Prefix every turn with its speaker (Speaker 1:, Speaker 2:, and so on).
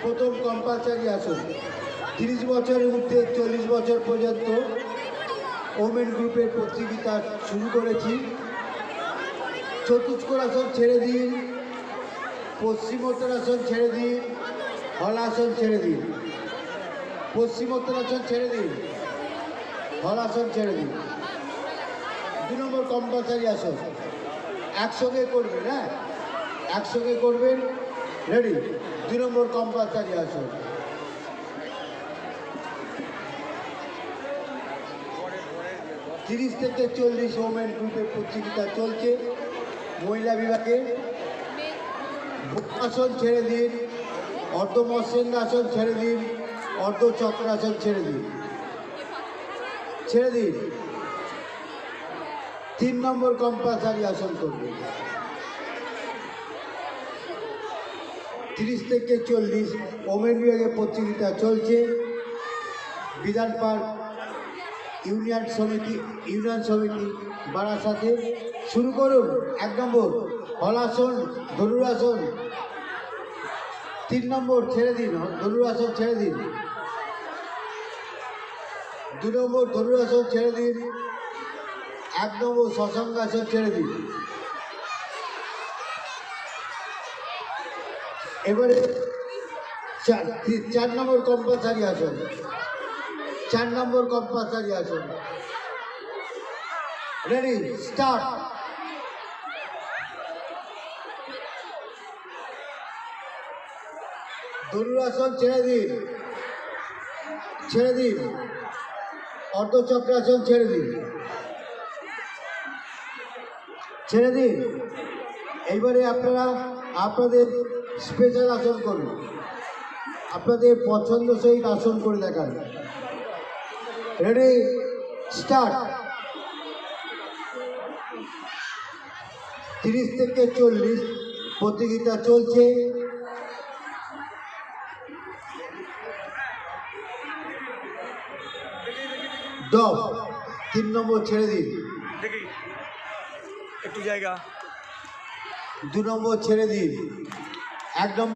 Speaker 1: প্রথম কম্পালসারি আসন 30 বছরের ঊর্ধ্বে 40 বছর পর্যন্ত ওমেন গ্রুপের প্রতিযোগিতা শুরু করেছি। চতুষ্কোণাসন ছেড়ে দিন, পশ্চিমোত্তরাসন ছেড়ে দিন, হলাসন ছেড়ে দিন, পশ্চিমোত্তরাসন ছেড়ে দিন, হলাসন ছেড়ে দিন। 2 নম্বর কম্পালসারি আসন একসঙ্গে করবেন, হ্যাঁ একসঙ্গে করবেন। রেডি? 2 নম্বর কম্পালসারি আসন। তিরিশ থেকে 40 ওমেন গ্রুপের প্রতিযোগিতা চলছে। মহিলা বিভাগে আসন ছেড়ে দিন, অর্ধমৎস্যাসন ছেড়ে দিন, অর্ধচক্রাসন ছেড়ে দিন, ছেড়ে দিন। 3 নম্বর কম্পালসারি আসন করবেন। 30 থেকে 40 ওমেন বিভাগে প্রতিযোগিতা চলছে। বিধান পার্ক ইউনিয়ন সমিতি বারাসাতে। শুরু করুন। 1 নম্বর হলাসন, ধনুরাসন। 3 নম্বর ছেড়ে দিন, ধনুরাসন ছেড়ে দিন। 2 নম্বর ধনুরাসন ছেড়ে দিন। 1 নম্বর শশাঙ্কাসন ছেড়ে দিন। এবারে 4 নম্বর কম্পালসারি আসন। 4 নম্বর কম্পালসারি আসন। রেডি? স্টার্ট। ধনুরাসন ছেড়ে দিন, ছেড়ে দিন। অর্ধচক্রাসন ছেড়ে দিন, ছেড়ে দিন। এইবারে আপনারা আপনাদের স্পেশাল আসন করুন, আপনাদের পছন্দসই আসন করে দেখান। রেডি? স্টার্ট। 30 থেকে 40 প্রতিযোগিতা চলছে। ডব 3 নম্বর ছেড়ে দিন,
Speaker 2: দেখি একটু জায়গা।
Speaker 1: 2 নম্বর ছেড়ে দিন, 1 নম্বর